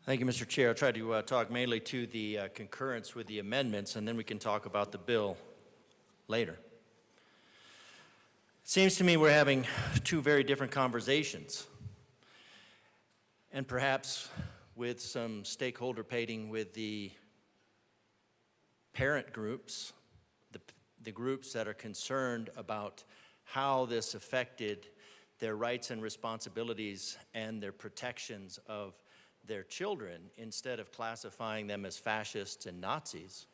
Thank you, Mr. Chair. I'll try to talk mainly to the concurrence with the amendments, and then we can talk about the bill later. It seems to me we're having two very different conversations, and perhaps with some stakeholder painting with the parent groups, the groups that are concerned about how this affected their rights and responsibilities and their protections of their children, instead of classifying them as fascists and Nazis.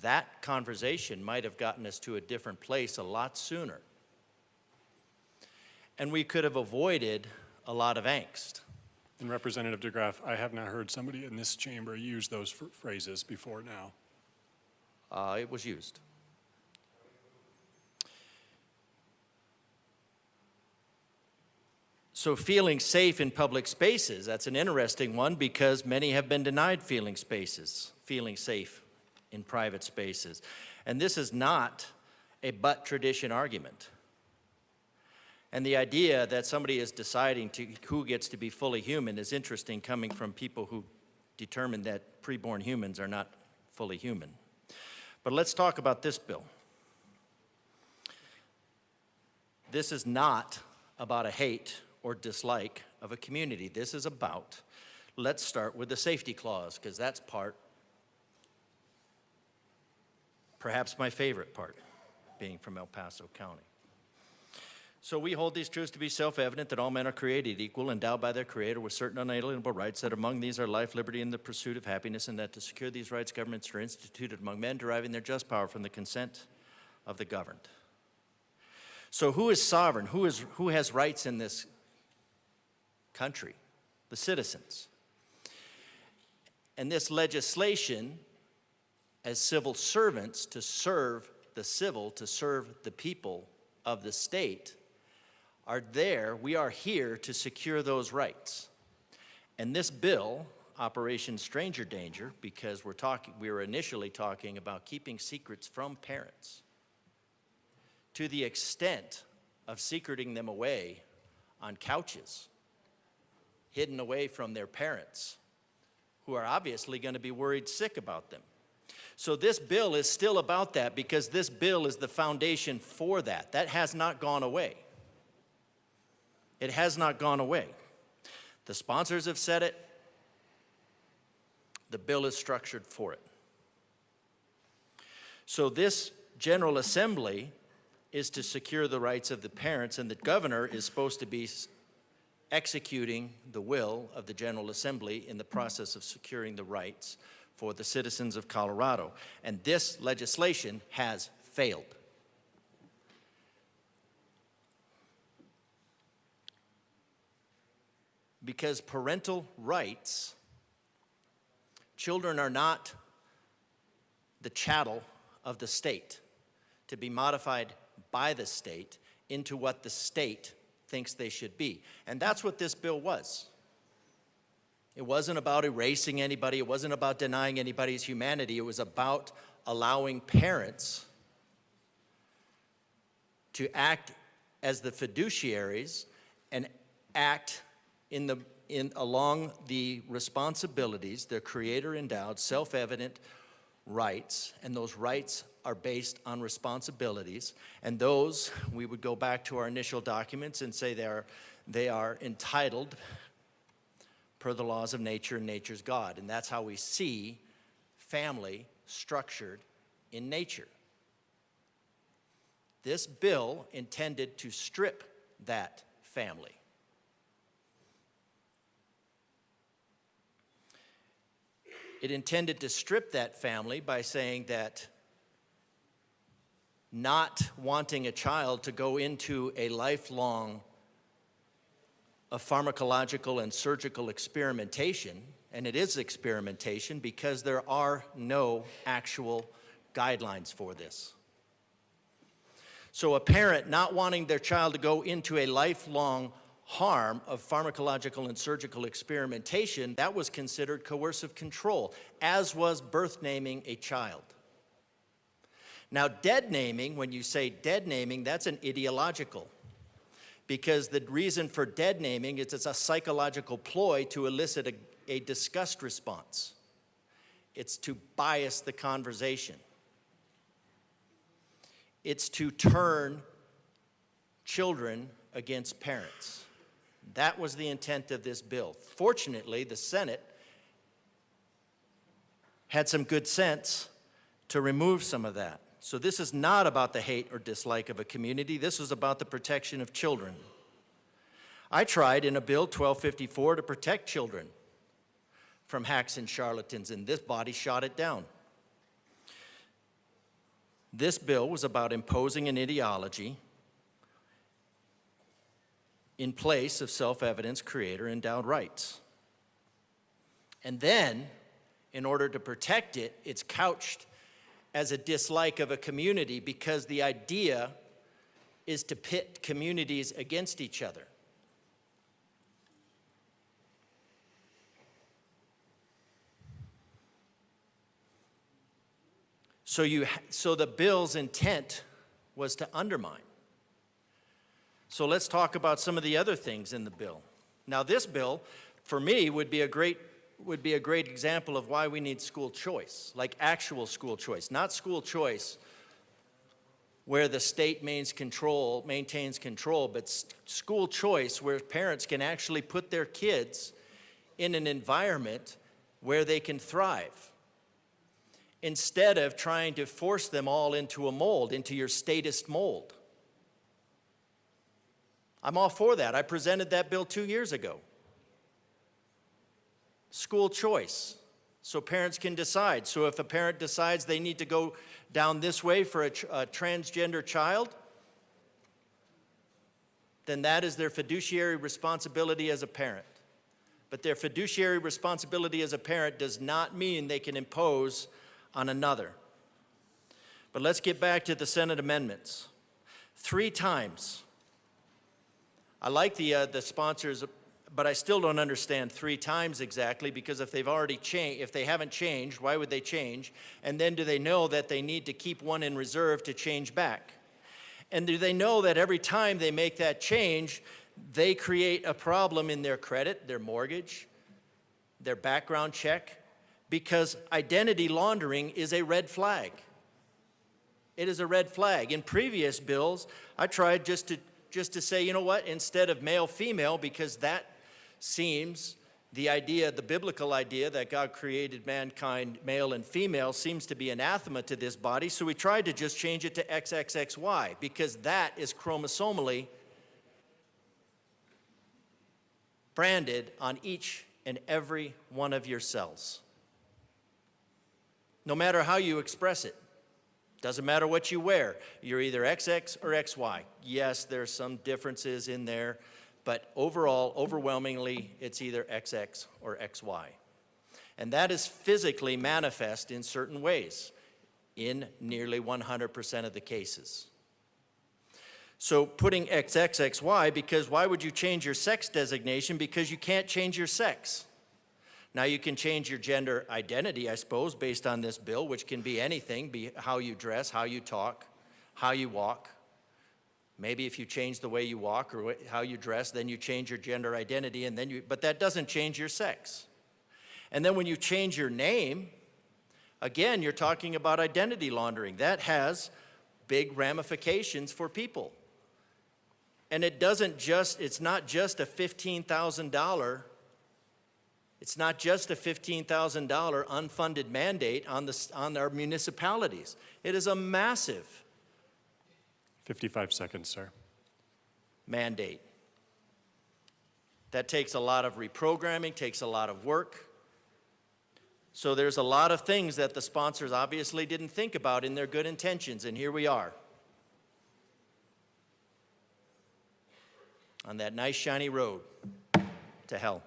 That conversation might have gotten us to a different place a lot sooner. And we could have avoided a lot of angst. And Representative DeGraff, I have not heard somebody in this chamber use those phrases before now. It was used. So feeling safe in public spaces, that's an interesting one because many have been denied feeling safe in private spaces. And this is not a but tradition argument. And the idea that somebody is deciding who gets to be fully human is interesting, coming from people who determine that preborn humans are not fully human. But let's talk about this bill. This is not about a hate or dislike of a community. This is about, let's start with the safety clause, because that's perhaps my favorite part, being from El Paso County. So we hold these truths to be self-evident, that all men are created equal, endowed by their Creator with certain unalienable rights, that among these are life, liberty, and the pursuit of happiness, and that to secure these rights, governments are instituted among men, deriving their just power from the consent of the governed. So who is sovereign? Who has rights in this country? The citizens. And this legislation, as civil servants to serve the people of the state, we are here to secure those rights. And this bill, Operation Stranger Danger, because we were initially talking about keeping secrets from parents, to the extent of secreting them away on couches, hidden away from their parents, who are obviously going to be worried sick about them. So this bill is still about that, because this bill is the foundation for that. That has not gone away. It has not gone away. The sponsors have said it. The bill is structured for it. So this General Assembly is to secure the rights of the parents, and the governor is supposed to be executing the will of the General Assembly in the process of securing the rights for the citizens of Colorado. And this legislation has failed. Because parental rights, children are not the chattel of the state to be modified by the state into what the state thinks they should be. And that's what this bill was. It wasn't about erasing anybody. It wasn't about denying anybody's humanity. It was about allowing parents to act as the fiduciaries and act along the responsibilities, their Creator-endowed, self-evident rights, and those rights are based on responsibilities, and those, we would go back to our initial documents and say they are entitled per the laws of nature and nature's God, and that's how we see family structured in nature. This bill intended to strip that family. It intended to strip that family by saying that not wanting a child to go into a lifelong of pharmacological and surgical experimentation, and it is experimentation because there are no actual guidelines for this. So a parent not wanting their child to go into a lifelong harm of pharmacological and surgical experimentation, that was considered coercive control, as was birth naming a child. Now, dead naming, when you say dead naming, that's an ideological, because the reason for dead naming is it's a psychological ploy to elicit a disgust response. It's to bias the conversation. It's to turn children against parents. That was the intent of this bill. Fortunately, the Senate had some good sense to remove some of that. So this is not about the hate or dislike of a community. This is about the protection of children. I tried in a bill 1254 to protect children from hacks and charlatans, and this body shot it down. This bill was about imposing an ideology in place of self-evident creator-endowed rights. And then, in order to protect it, it's couched as a dislike of a community because the idea is to pit communities against each other. So the bill's intent was to undermine. So let's talk about some of the other things in the bill. Now this bill, for me, would be a great example of why we need school choice, like actual school choice, not school choice where the state maintains control, but school choice where parents can actually put their kids in an environment where they can thrive, instead of trying to force them all into a mold, into your statist mold. I'm all for that. I presented that bill 2 years ago. School choice, so parents can decide. So if a parent decides they need to go down this way for a transgender child, then that is their fiduciary responsibility as a parent. But their fiduciary responsibility as a parent does not mean they can impose on another. But let's get back to the Senate amendments. 3 times. I like the sponsors, but I still don't understand 3 times exactly, because if they've already changed, if they haven't changed, why would they change? And then do they know that they need to keep one in reserve to change back? And do they know that every time they make that change, they create a problem in their credit, their mortgage, their background check? Because identity laundering is a red flag. It is a red flag. In previous bills, I tried just to say, you know what, instead of male-female, because that seems the biblical idea that God created mankind male and female seems to be anathema to this body, so we tried to just change it to XXXY, because that is chromosomally branded on each and every one of your cells. No matter how you express it. Doesn't matter what you wear. You're either XX or XY. Yes, there's some differences in there, but overall, overwhelmingly, it's either XX or XY. And that is physically manifest in certain ways in nearly 100% of the cases. So putting XXXY, because why would you change your sex designation? Because you can't change your sex. Now you can change your gender identity, I suppose, based on this bill, which can be anything, be how you dress, how you talk, how you walk. Maybe if you change the way you walk or how you dress, then you change your gender identity, but that doesn't change your sex. And then when you change your name, again, you're talking about identity laundering. That has big ramifications for people. And it's not just a $15,000 It's not just a $15,000 unfunded mandate on our municipalities. It is a massive 55 seconds, sir. mandate. That takes a lot of reprogramming, takes a lot of work. So there's a lot of things that the sponsors obviously didn't think about in their good intentions, and here we are. On that nice shiny road to hell.